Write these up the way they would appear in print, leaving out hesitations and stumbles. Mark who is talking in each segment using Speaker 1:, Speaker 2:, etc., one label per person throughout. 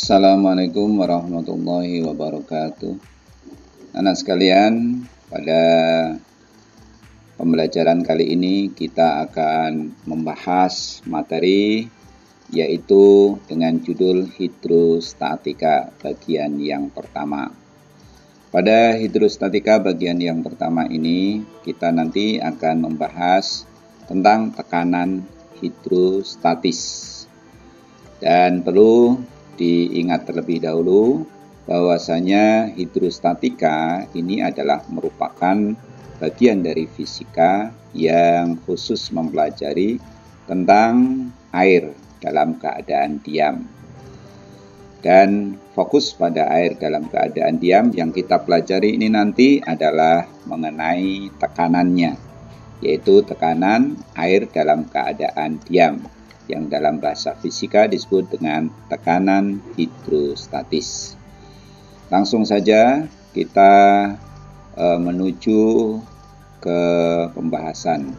Speaker 1: Assalamualaikum warahmatullahi wabarakatuh. Anak sekalian, pada pembelajaran kali ini kita akan membahas materi yaitu dengan judul hidrostatika bagian yang pertama. Pada hidrostatika bagian yang pertama ini kita nanti akan membahas tentang tekanan hidrostatis. Dan perlu diingat terlebih dahulu bahwasanya hidrostatika ini adalah merupakan bagian dari fisika yang khusus mempelajari tentang air dalam keadaan diam. Dan fokus pada air dalam keadaan diam yang kita pelajari ini nanti adalah mengenai tekanannya, yaitu tekanan air dalam keadaan diam, yang dalam bahasa fisika disebut dengan tekanan hidrostatis. Langsung saja kita menuju ke pembahasan.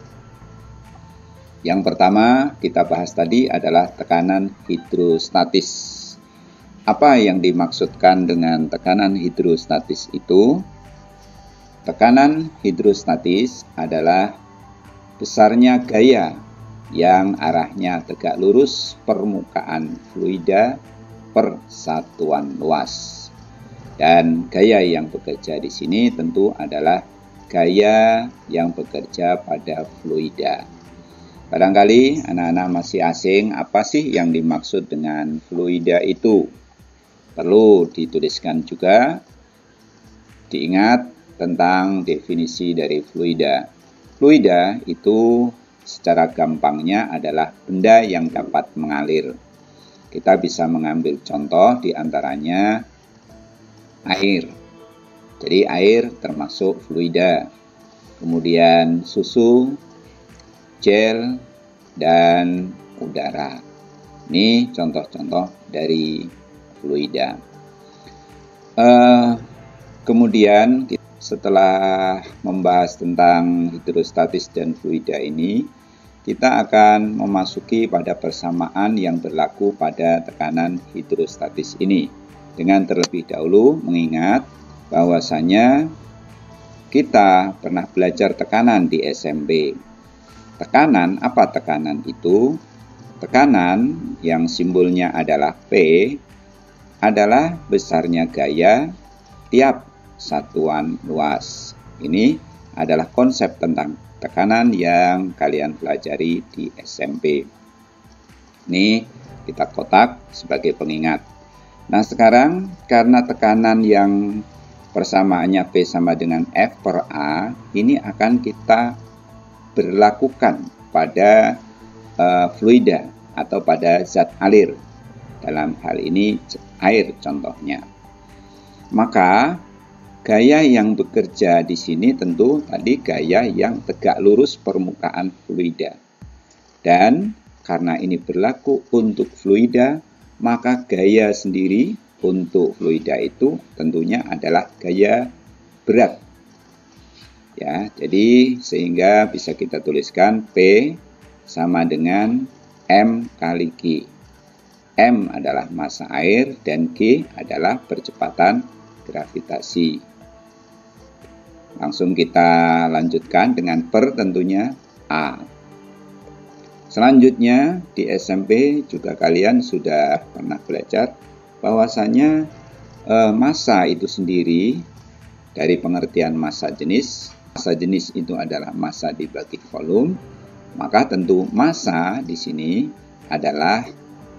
Speaker 1: Yang pertama kita bahas tadi adalah tekanan hidrostatis. Apa yang dimaksudkan dengan tekanan hidrostatis itu? Tekanan hidrostatis adalah besarnya gaya yang arahnya tegak lurus permukaan fluida per satuan luas. Dan gaya yang bekerja di sini tentu adalah gaya yang bekerja pada fluida. Barangkali anak-anak masih asing, apa sih yang dimaksud dengan fluida itu? Perlu dituliskan juga, diingat tentang definisi dari fluida. Fluida itu secara gampangnya adalah benda yang dapat mengalir. Kita bisa mengambil contoh diantaranya air. Jadi air termasuk fluida. Kemudian susu, gel, dan udara. Ini contoh-contoh dari fluida. Kemudian setelah membahas tentang hidrostatis dan fluida ini, kita akan memasuki pada persamaan yang berlaku pada tekanan hidrostatis ini. Dengan terlebih dahulu mengingat bahwasanya kita pernah belajar tekanan di SMP. Tekanan, apa tekanan itu? Tekanan yang simbolnya adalah P adalah besarnya gaya tiap satuan luas. Ini adalah konsep tentang tekanan yang kalian pelajari di SMP. Ini kita kotak sebagai pengingat. Nah sekarang karena tekanan yang persamaannya P sama dengan F per A, ini akan kita berlakukan pada fluida atau pada zat alir. Dalam hal ini air contohnya. Maka gaya yang bekerja di sini tentu tadi gaya yang tegak lurus permukaan fluida. Dan karena ini berlaku untuk fluida, maka gaya sendiri untuk fluida itu tentunya adalah gaya berat. Ya, jadi sehingga bisa kita tuliskan P sama dengan M kali G. M adalah massa air dan G adalah percepatan gravitasi. Langsung kita lanjutkan dengan per tentunya A. Selanjutnya di SMP juga kalian sudah pernah belajar bahwasanya massa itu sendiri dari pengertian massa jenis. Massa jenis itu adalah massa dibagi volume. Maka tentu massa di sini adalah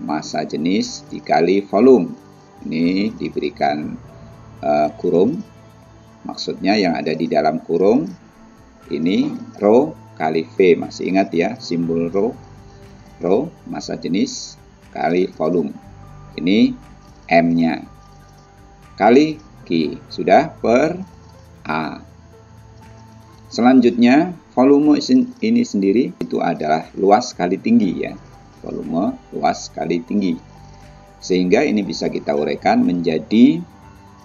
Speaker 1: massa jenis dikali volume. Ini diberikan kurung. Maksudnya yang ada di dalam kurung ini rho kali V. Masih ingat ya simbol rho? Rho massa jenis kali volume. Ini M-nya. Kali G. Sudah per A. Selanjutnya volume ini sendiri itu adalah luas kali tinggi ya. Volume luas kali tinggi. Sehingga ini bisa kita uraikan menjadi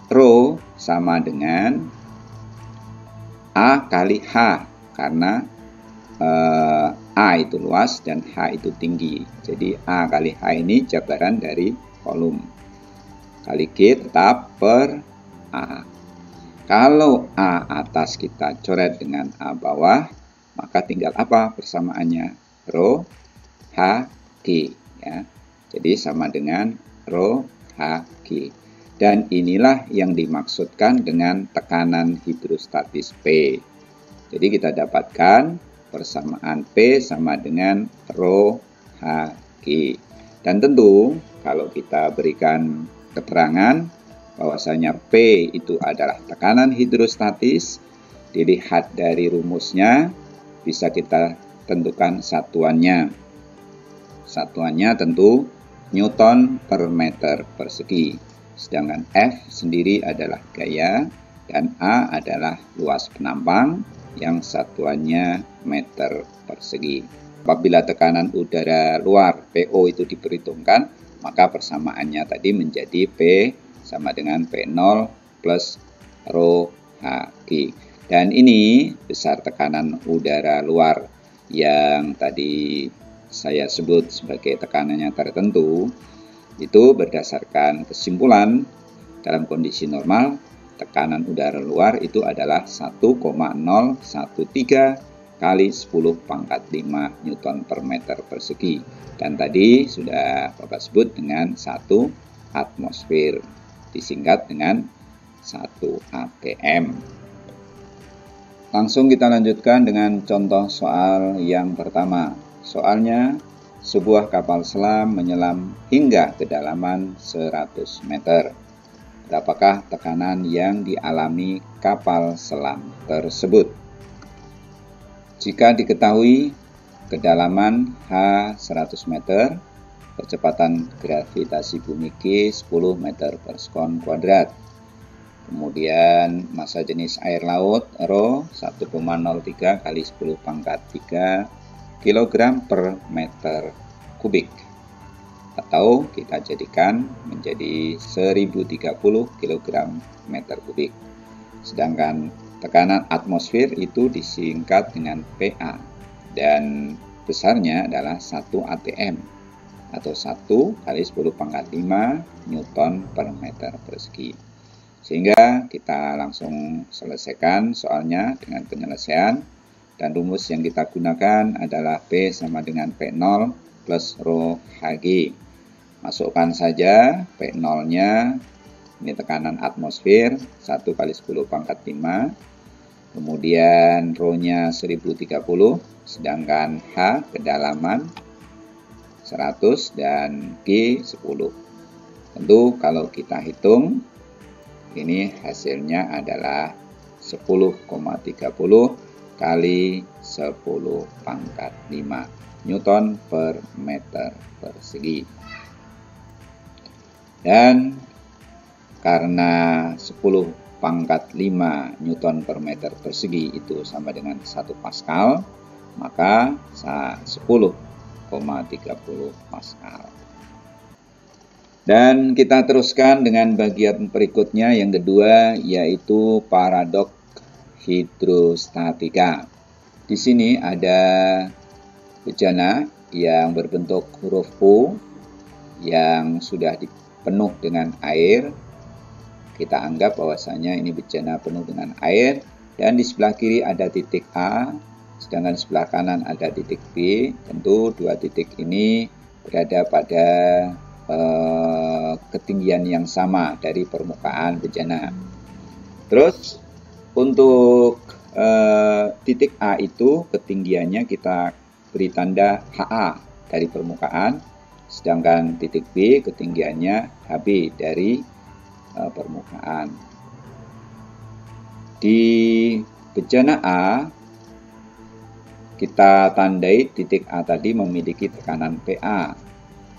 Speaker 1: rho sama dengan A kali H karena A itu luas dan H itu tinggi. Jadi A kali H ini jabaran dari volume. kali G tetap per A. Kalau A atas kita coret dengan A bawah, maka tinggal apa persamaannya? Rho H G. Ya. Jadi sama dengan Rho H G. Dan inilah yang dimaksudkan dengan tekanan hidrostatis P. Jadi kita dapatkan persamaan P sama dengan Rho Hg. Dan tentu kalau kita berikan keterangan bahwasanya P itu adalah tekanan hidrostatis, dilihat dari rumusnya bisa kita tentukan satuannya. Satuannya tentu Newton per meter persegi. Sedangkan F sendiri adalah gaya dan A adalah luas penampang yang satuannya meter persegi. Apabila tekanan udara luar PO itu diperhitungkan, maka persamaannya tadi menjadi P sama dengan P0 plus Rho Hg. Dan ini besar tekanan udara luar yang tadi saya sebut sebagai tekanannya tertentu, itu berdasarkan kesimpulan dalam kondisi normal, tekanan udara luar itu adalah 1,013 kali 10 pangkat 5 Newton per meter persegi. Dan tadi sudah Bapak sebut dengan 1 atmosfer, disingkat dengan 1 atm. Langsung kita lanjutkan dengan contoh soal yang pertama. Soalnya, sebuah kapal selam menyelam hingga kedalaman 100 meter. Berapakah tekanan yang dialami kapal selam tersebut? Jika diketahui kedalaman H 100 meter, kecepatan gravitasi bumi G 10 meter per sekon kuadrat. Kemudian massa jenis air laut Rho 1,03 kali 10 pangkat 3 kg per meter kubik. Atau kita jadikan menjadi 1030 kg meter kubik. Sedangkan tekanan atmosfer itu disingkat dengan PA dan besarnya adalah 1 atm atau 1 kali 10 pangkat 5 Newton per meter persegi. Sehingga kita langsung selesaikan soalnya dengan penyelesaian, dan rumus yang kita gunakan adalah P sama dengan P0 plus Rho Hg. Masukkan saja P0-nya, ini tekanan atmosfer 1 kali 10 pangkat 5, kemudian Rho-nya 1030, sedangkan H kedalaman 100 dan G 10. Tentu kalau kita hitung, ini hasilnya adalah 10,30 kali 10 pangkat 5 Newton per meter persegi. Dan karena 10 pangkat 5 Newton per meter persegi itu sama dengan 1 Pascal, maka 10,30 Pascal. Dan kita teruskan dengan bagian berikutnya yang kedua, yaitu paradok hidrostatika. Di sini ada bejana yang berbentuk huruf U yang sudah penuh dengan air. Kita anggap bahwasanya ini bejana penuh dengan air, dan di sebelah kiri ada titik A, sedangkan sebelah kanan ada titik B. Tentu dua titik ini berada pada ketinggian yang sama dari permukaan bejana. Terus untuk titik A itu ketinggiannya kita beri tanda HA dari permukaan, sedangkan titik B ketinggiannya HB dari permukaan. Di bejana A kita tandai titik A tadi memiliki tekanan PA.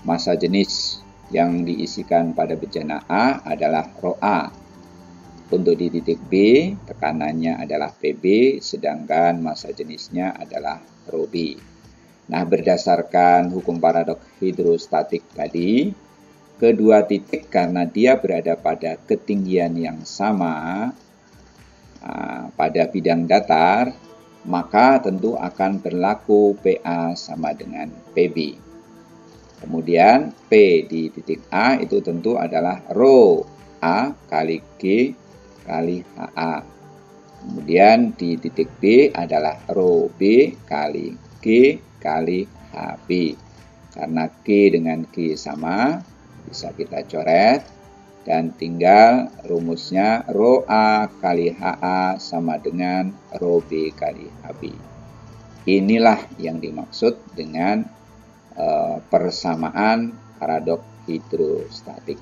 Speaker 1: Massa jenis yang diisikan pada bejana A adalah Rho A. Untuk di titik B, tekanannya adalah PB, sedangkan massa jenisnya adalah Rho B. Nah, berdasarkan hukum paradok hidrostatik tadi, kedua titik karena dia berada pada ketinggian yang sama pada bidang datar, maka tentu akan berlaku PA sama dengan PB. Kemudian P di titik A itu tentu adalah rho A kali G kali HA. Kemudian di titik B adalah rho B kali G kali HB. Karena G dengan G sama, bisa kita coret. Dan tinggal rumusnya rho A kali HA sama dengan rho B kali HB. Inilah yang dimaksud dengan persamaan paradok hidrostatik.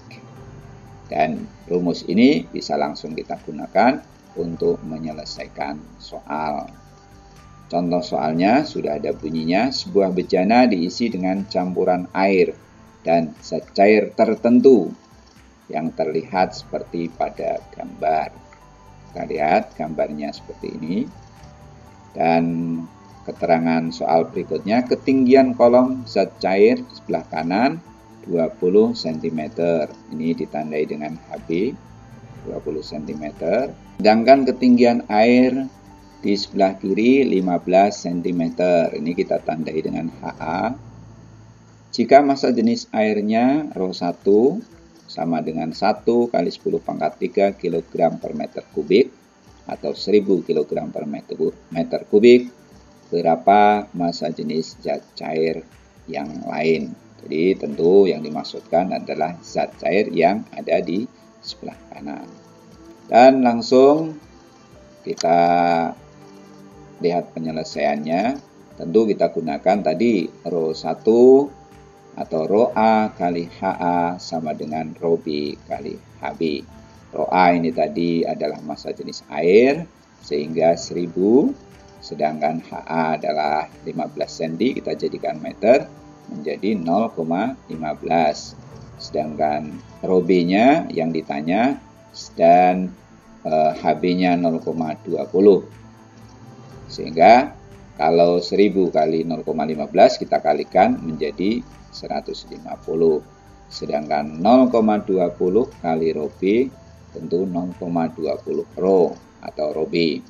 Speaker 1: Dan rumus ini bisa langsung kita gunakan untuk menyelesaikan soal. Contoh soalnya sudah ada bunyinya, sebuah bejana diisi dengan campuran air dan zat cair tertentu yang terlihat seperti pada gambar. Kita lihat gambarnya seperti ini. Dan keterangan soal berikutnya, ketinggian kolom zat cair sebelah kanan 20 cm. Ini ditandai dengan HB 20 cm. Sedangkan ketinggian air di sebelah kiri 15 cm. Ini kita tandai dengan HA. Jika massa jenis airnya rho 1 sama dengan 1 kali 10 pangkat 3 kg per meter kubik atau 1000 kg per meter kubik, berapa massa jenis zat cair yang lain. Jadi tentu yang dimaksudkan adalah zat cair yang ada di sebelah kanan. Dan langsung kita lihat penyelesaiannya. Tentu kita gunakan tadi rho 1 atau rho A kali HA sama dengan rho B kali HB. Rho A ini tadi adalah massa jenis air sehingga 1000, sedangkan HA adalah 15 cm, kita jadikan meter menjadi 0,15. Sedangkan rho B-nya yang ditanya dan HB-nya 0,20. Sehingga kalau 1000 kali 0,15 kita kalikan menjadi 150. Sedangkan 0,20 kali rho B tentu 0,20 rho atau rho B.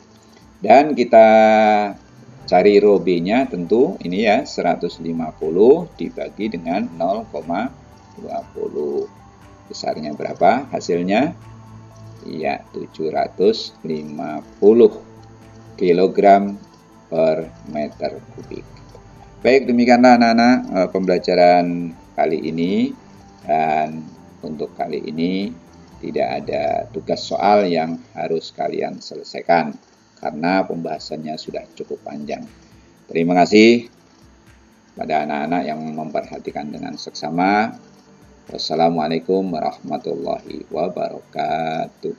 Speaker 1: Dan kita cari rho B-nya tentu ini ya 150 dibagi dengan 0,20. Besarnya berapa hasilnya? Ya 750 kg per meter kubik. Baik, demikianlah anak-anak pembelajaran kali ini. Dan untuk kali ini tidak ada tugas soal yang harus kalian selesaikan karena pembahasannya sudah cukup panjang. Terima kasih pada anak-anak yang memperhatikan dengan seksama. Wassalamualaikum warahmatullahi wabarakatuh.